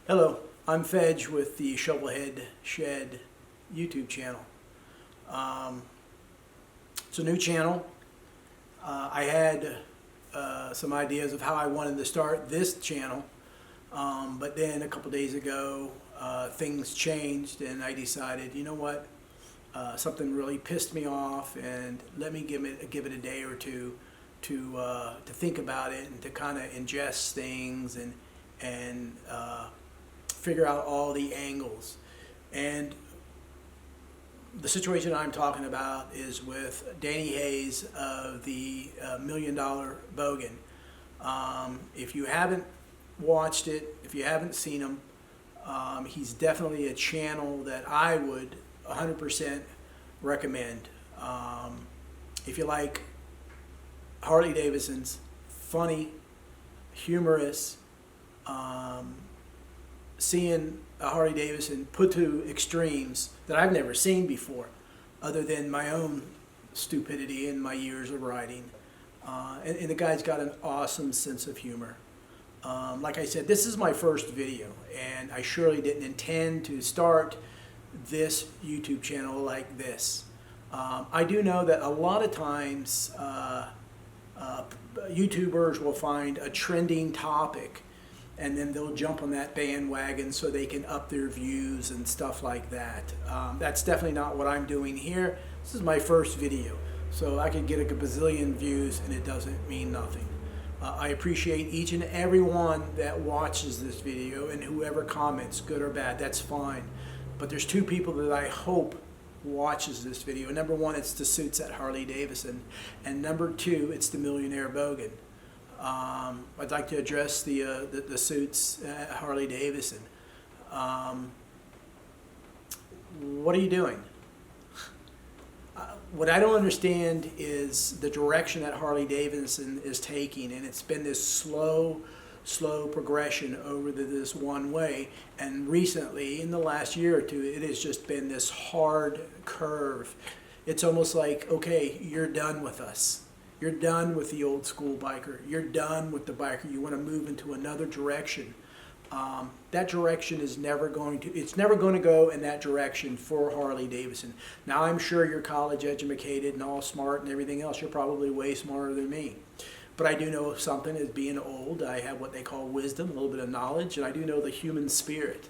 Hello, I'm Fej with the Shovelhead YouTube channel. It's a new channel. I had some ideas of how I wanted to start this channel, but then a couple days ago things changed and I decided, you know what, something really pissed me off, and let me give it a day or two to think about it and to kind of ingest things and figure out all the angles. And the situation I'm talking about is with Danny Hayes of the Million Dollar Bogan. If you haven't watched it, if you haven't seen him, he's definitely a channel that I would 100% recommend. If you like Harley-Davidsons, funny, humorous, seeing a Harley-Davidson put to extremes that I've never seen before, other than my own stupidity in my years of riding. And the guy's got an awesome sense of humor. Like I said, this is my first video, and I surely didn't intend to start this YouTube channel like this. I do know that a lot of times YouTubers will find a trending topic and then they'll jump on that bandwagon so they can up their views and stuff like that. That's definitely not what I'm doing here. This is my first video, so I could get a bazillion views and it doesn't mean nothing. I appreciate each and every one that watches this video, and whoever comments, good or bad, that's fine. But there's two people that I hope watches this video. Number one, it's the suits at Harley-Davidson, and number two, it's the Millionaire Bogan. I'd like to address the suits at Harley-Davidson. What are you doing? What I don't understand is the direction that Harley-Davidson is taking, and it's been this slow progression over this one way, and recently, in the last year or two, it has just been this hard curve. It's almost like, okay, you're done with us. You're done with the old school biker. You're done with the biker. You want to move into another direction. That direction is never going to, it's never going to go in that direction for Harley-Davidson. Now, I'm sure you're college educated and all smart and everything else. You're probably way smarter than me. But I do know something as being old. I have what they call wisdom, a little bit of knowledge, and I do know the human spirit.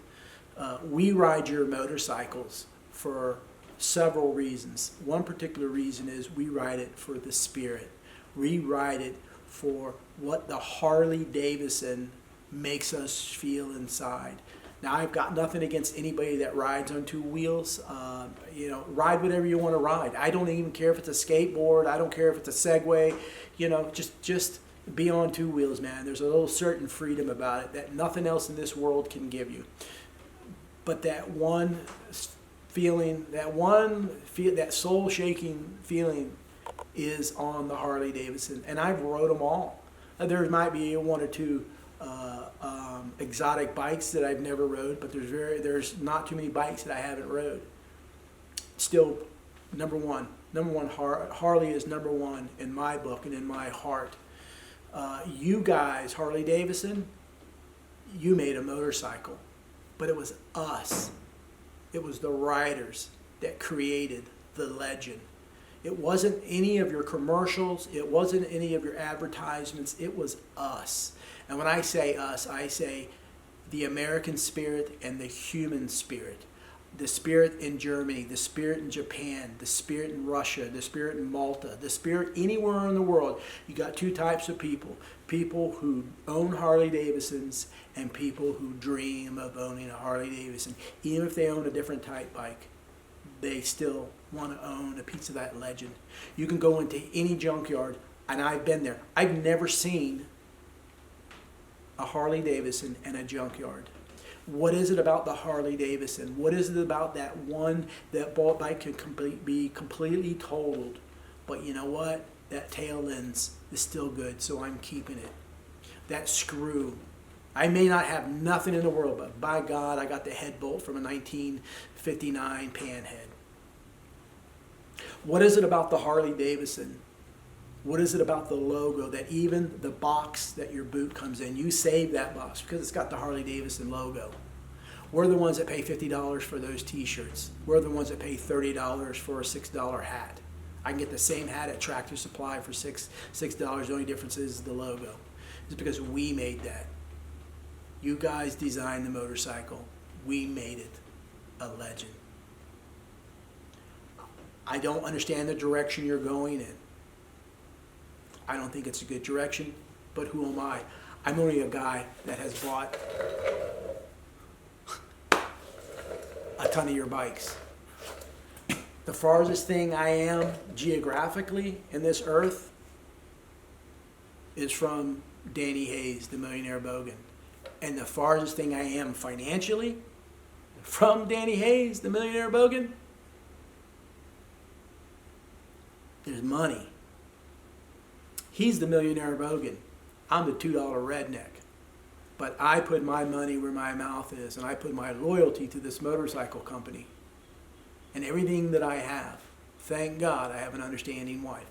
We ride your motorcycles for several reasons. One particular reason is we ride it for the spirit. We ride it for what the Harley-Davidson makes us feel inside. Now, I've got nothing against anybody that rides on two wheels. You know, ride whatever you want to ride. I don't even care if it's a skateboard. I don't care if it's a Segway. You know, just be on two wheels, man. There's a little certain freedom about it that nothing else in this world can give you. But that one feeling, that soul-shaking feeling is on the Harley-Davidson, and I've rode them all. There might be one or two exotic bikes that I've never rode, but there's not too many bikes that I haven't rode. Still, number one, Harley is number one in my book and in my heart. You guys, Harley-Davidson, you made a motorcycle, but it was us. It was the riders that created the legend. It wasn't any of your commercials. It wasn't any of your advertisements. It was us. And when I say us, I say the American spirit and the human spirit. The spirit in Germany, the spirit in Japan, the spirit in Russia, the spirit in Malta, the spirit anywhere in the world. You got two types of people. People who own Harley-Davidsons and people who dream of owning a Harley-Davidson. Even if they own a different type bike, they still want to own a piece of that legend. You can go into any junkyard, and I've been there. I've never seen a Harley-Davidson in a junkyard. What is it about the Harley-Davidson? What is it about that one, that bike can be completely totaled, but you know what? That tail lens is still good, so I'm keeping it. That screw, I may not have nothing in the world, but by God, I got the head bolt from a 1959 Panhead. What is it about the Harley-Davidson What is it about the logo that even the box that your boot comes in, you save that box because it's got the Harley-Davidson logo. We're the ones that pay $50 for those t-shirts. We're the ones that pay $30 for a $6 hat. I can get the same hat at Tractor Supply for $6. The only difference is the logo. It's because we made that. You guys designed the motorcycle. We made it a legend. I don't understand the direction you're going in. I don't think it's a good direction, but who am I? I'm only a guy that has bought a ton of your bikes. The farthest thing I am geographically in this earth is from Danny Hayes, the Millionaire Bogan. And the farthest thing I am financially from Danny Hayes, the Millionaire Bogan, there's money. He's the Millionaire Bogan. I'm the $2 redneck. But I put my money where my mouth is, and I put my loyalty to this motorcycle company. And everything that I have, thank God I have an understanding wife.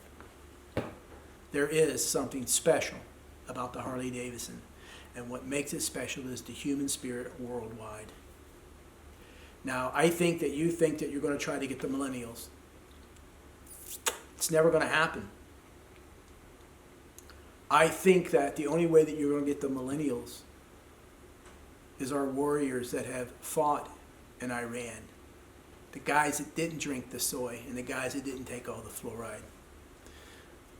There is something special about the Harley-Davidson. And what makes it special is the human spirit worldwide. Now, I think that you think that you're going to try to get the millennials. It's never going to happen. I think that the only way that you're going to get the millennials is our warriors that have fought in Iran. The guys that didn't drink the soy and the guys that didn't take all the fluoride.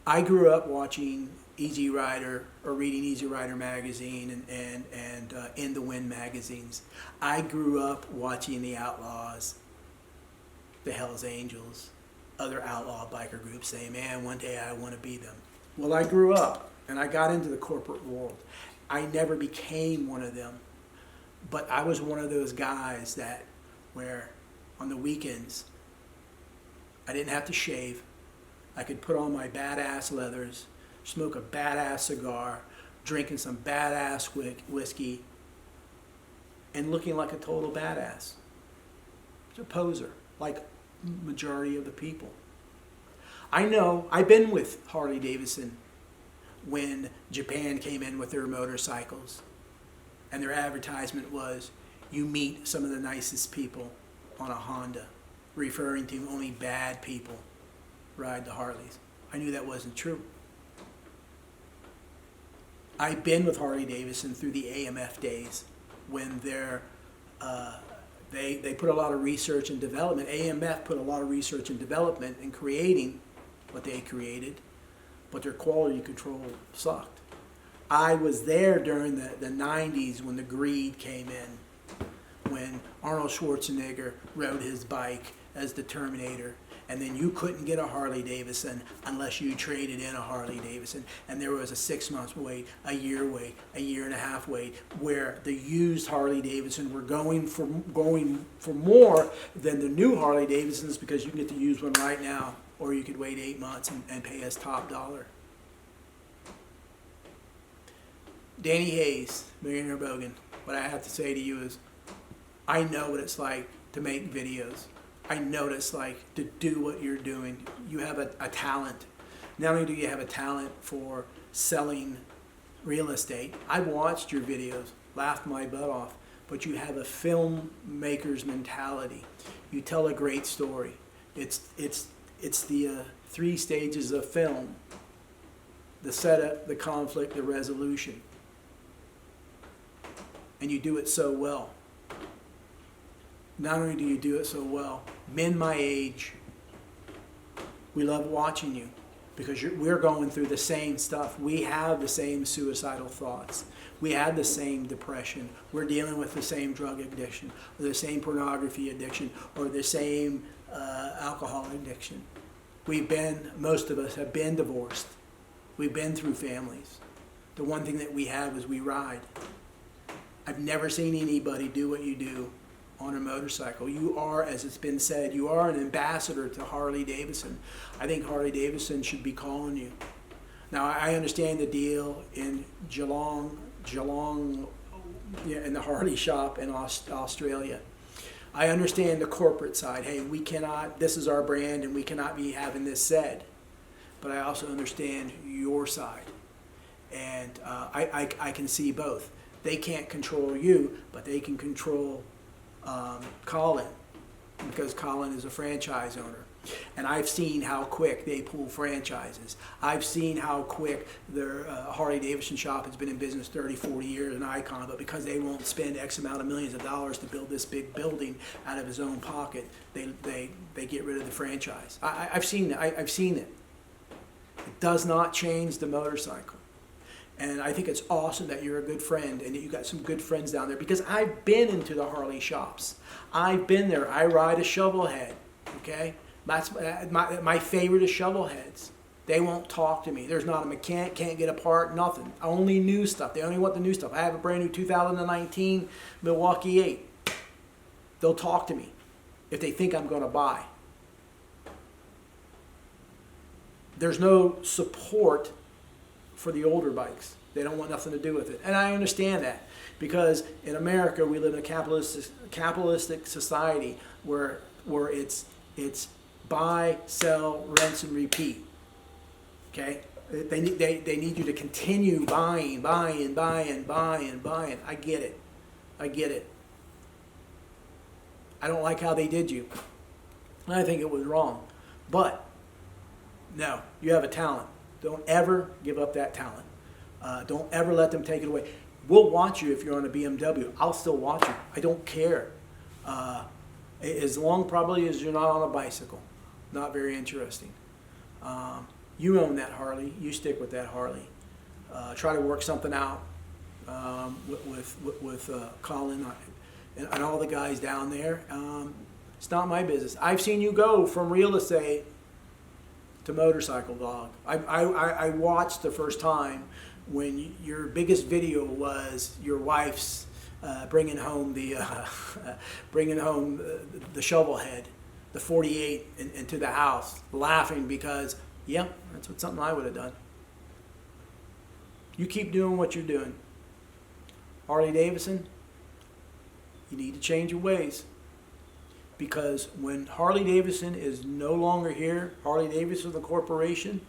I grew up watching Easy Rider or reading Easy Rider magazine and In the Wind magazines. I grew up watching the Outlaws, the Hells Angels, other outlaw biker groups saying, man, one day I want to be them. Well, I grew up and I got into the corporate world. I never became one of them, but I was one of those guys that where on the weekends I didn't have to shave. I could put on my badass leathers, smoke a badass cigar, drinking some badass whiskey, and looking like a total badass. It's a poser, like majority of the people. I know, I've been with Harley-Davidson when Japan came in with their motorcycles, and their advertisement was, you meet some of the nicest people on a Honda, referring to only bad people ride the Harleys. I knew that wasn't true. I've been with Harley-Davidson through the AMF days when they put a lot of research and development. AMF put a lot of research and development in creating what they created, but their quality control sucked. I was there during the 90s when the greed came in, when Arnold Schwarzenegger rode his bike as the Terminator, and then you couldn't get a Harley-Davidson unless you traded in a Harley-Davidson, and there was a 6-month wait, a year and a half wait, where the used Harley-Davidson were going for more than the new Harley-Davidsons because you can get the used one right now, or you could wait 8 months and pay us top dollar. Danny Hayes, Millionaire Bogan, what I have to say to you is, I know what it's like to make videos. I know what it's like to do what you're doing. You have a talent. Not only do you have a talent for selling real estate, I've watched your videos, laughed my butt off, but you have a filmmaker's mentality. You tell a great story. It's the 3 stages of film: the setup, the conflict, the resolution. And you do it so well. Not only do you do it so well, men my age, we love watching you because we're going through the same stuff. We have the same suicidal thoughts. We have the same depression. We're dealing with the same drug addiction, or the same pornography addiction, or the same alcohol addiction. Most of us have been divorced. We've been through families. The one thing that we have is we ride. I've never seen anybody do what you do on a motorcycle. You are, as it's been said, you are an ambassador to Harley-Davidson. I think Harley-Davidson should be calling you. Now, I understand the deal in Geelong, in the Harley shop in Australia. I understand the corporate side. Hey, we cannot, this is our brand and we cannot be having this said. but I also understand your side. And I can see both. They can't control you, but they can control Colin, because Colin is a franchise owner. And I've seen how quick they pull franchises. I've seen how quick their Harley-Davidson shop has been in business 30, 40 years, an icon, but because they won't spend X amount of millions of dollars to build this big building out of his own pocket, they get rid of the franchise. I've seen it. I've seen it. It does not change the motorcycle. And I think it's awesome that you're a good friend and that you got some good friends down there, because I've been into the Harley shops. I've been there. I ride a shovelhead, okay? That's my favorite is shovelheads. They won't talk to me. There's not a mechanic, can't get a part, nothing. Only new stuff. They only want the new stuff. I have a brand new 2019 Milwaukee 8. They'll talk to me if they think I'm going to buy. There's no support for the older bikes. They don't want nothing to do with it. And I understand that, because in America we live in a capitalistic society where it's buy, sell, rinse, and repeat. Okay? They need you to continue buying. I get it. I don't like how they did you. I think it was wrong. But, no, you have a talent. Don't ever give up that talent. Don't ever let them take it away. We'll watch you if you're on a BMW. I'll still watch you. I don't care. As long probably as you're not on a bicycle. Not very interesting. You own that Harley. You stick with that Harley. Try to work something out with Colin and all the guys down there. It's not my business. I've seen you go from real estate to motorcycle vlog. I watched the first time when your biggest video was your wife's bringing home the shovelhead, the 48 into the house, laughing because, yeah, that's something I would have done. You keep doing what you're doing. Harley-Davidson, you need to change your ways. Because when Harley-Davidson is no longer here, Harley-Davidson, the corporation,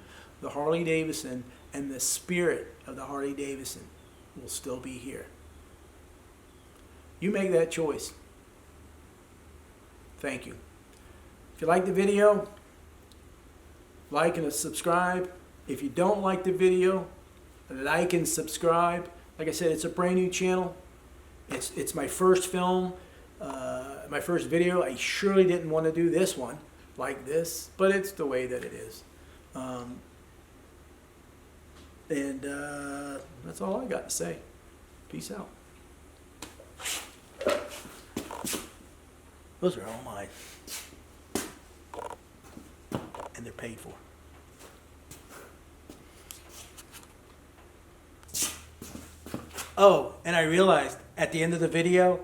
the Harley-Davidson and the spirit of the Harley-Davidson will still be here. You make that choice. Thank you. If you like the video, like and subscribe. If you don't like the video, like and subscribe. Like I said, it's a brand new channel. It's my first film, my first video. I surely didn't want to do this one like this, but it's the way that it is. That's all I got to say. Peace out. Those are all mine. And they're paid for. Oh, and I realized at the end of the video,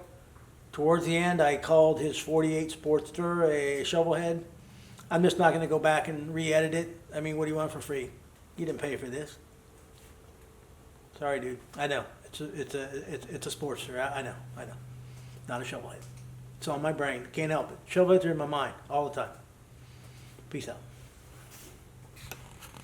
towards the end, I called his 48 Sportster a shovelhead. I'm just not going to go back and re-edit it. I mean, what do you want for free? You didn't pay for this. Sorry, dude. I know. It's a Sportster. I know. Not a shovelhead. It's on my brain. Can't help it. Shovelheads are in my mind all the time. Peace out.